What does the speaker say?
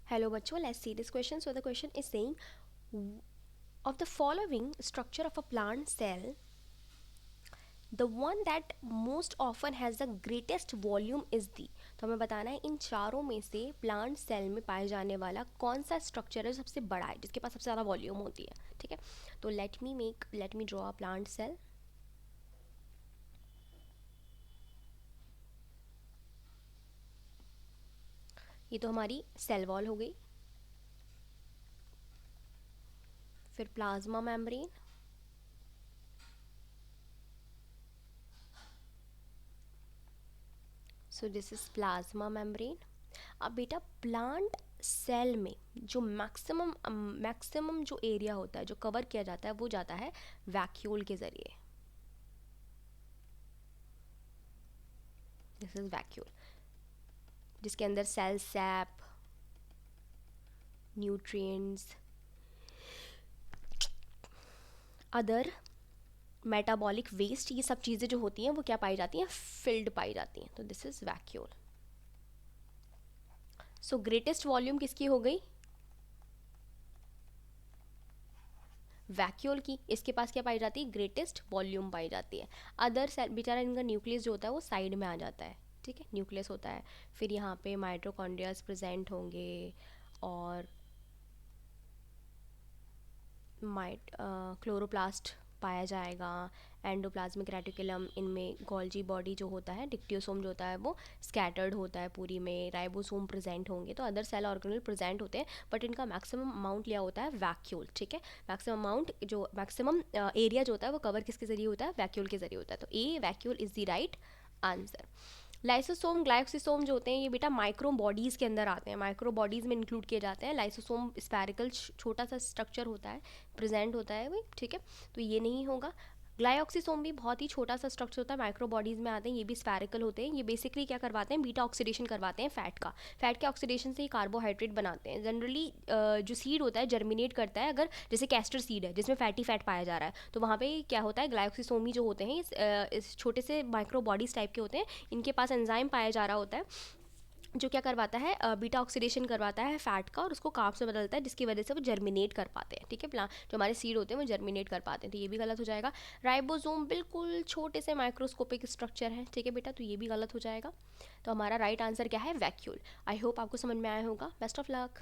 Hello, bachcho. Let's see this question. So the question is saying, of the following structure of a plant cell, the one that most often has the greatest volume is the. तो हमें बताना है इन चारों में से plant cell में पाए जाने वाला कौन सा स्ट्रक्चर है जो सबसे बड़ा है, जिसके पास सबसे ज़्यादा वॉल्यूम होती है. ठीक है. तो let me draw a plant cell. ये तो हमारी सेल वॉल हो गई. फिर plasma membrane. So this is plasma membrane. अब बेटा प्लांट सेल में जो मैक्सिमम जो एरिया होता है जो कवर किया जाता है वो जाता है वैक्यूल के ज़रिए. दिस इज वैक्यूल, जिसके अंदर cell sap, nutrients, other metabolic waste, ये सब चीज़ें जो होती हैं वो क्या पाई जाती हैं, फिल्ड पाई जाती हैं. तो this is vacuole. So greatest volume किसकी हो गई, वैक्यूल की. इसके पास क्या पाई जाती है, ग्रेटेस्ट वॉल्यूम पाई जाती है. अदर सेल बेचारा इनका न्यूक्लियस जो होता है वो साइड में आ जाता है. ठीक है, न्यूक्लियस होता है. फिर यहाँ पे माइटोकॉन्ड्रियाज प्रेजेंट होंगे और क्लोरोप्लास्ट पाया जाएगा. एंडोप्लाज्मिक रेटिकुलम, इनमें गोल्जी बॉडी जो होता है, डिक्टियोसोम जो होता है वो स्कैटर्ड होता है पूरी में. राइबोसोम प्रेजेंट होंगे. तो अदर सेल ऑर्गेनल प्रेजेंट होते हैं, बट इनका मैक्सिमम अमाउंट लिया होता है वैक्यूल. ठीक है, मैक्सिमम अमाउंट जो मैक्सिमम एरिया जो होता है वो कवर किसके जरिए होता है, वैक्यूल के जरिए होता है. तो a vacuole is the right answer. Lysosome glyoxysome जो होते हैं ये बेटा माइक्रो बॉडीज़ के अंदर आते हैं, माइक्रो बॉडीज़ में इंक्लूड किए जाते हैं. लाइसोसोम स्पैरिकल छोटा सा स्ट्रक्चर होता है, प्रेजेंट होता है भाई. ठीक है, तो ये नहीं होगा. ग्लाइऑक्सीसोम भी बहुत ही छोटा सा स्ट्रक्चर होता है, माइक्रो बॉडीज़ में आते हैं, ये भी स्पैरिकल होते हैं. ये बेसिकली क्या करवाते हैं, बीटा ऑक्सीडेशन करवाते हैं फैट का. फैट के ऑक्सीडेशन से ही कार्बोहाइड्रेट बनाते हैं. जनरली जो सीड होता है जर्मिनेट करता है, अगर जैसे कैस्टर सीड है जिसमें फैटी फैट पाया जा रहा है, तो वहाँ पे क्या होता है, ग्लाइऑक्सीसोमी जो होते हैं इस छोटे से माइक्रो बॉडीज़ टाइप के होते हैं. इनके पास एंजाइम पाया जा रहा होता है जो क्या करवाता है, बीटा ऑक्सीडेशन करवाता है फैट का और उसको कार्ब्स में बदलता है, जिसकी वजह से वो जर्मिनेट कर पाते हैं. ठीक है, प्लांट जो हमारे सीड होते हैं वो जर्मिनेट कर पाते हैं. तो ये भी गलत हो जाएगा. राइबोसोम बिल्कुल छोटे से माइक्रोस्कोपिक स्ट्रक्चर है. ठीक है बेटा, तो ये भी गलत हो जाएगा. तो हमारा राइट आंसर क्या है, वैक्यूल. आई होप आपको समझ में आया होगा. Best of luck.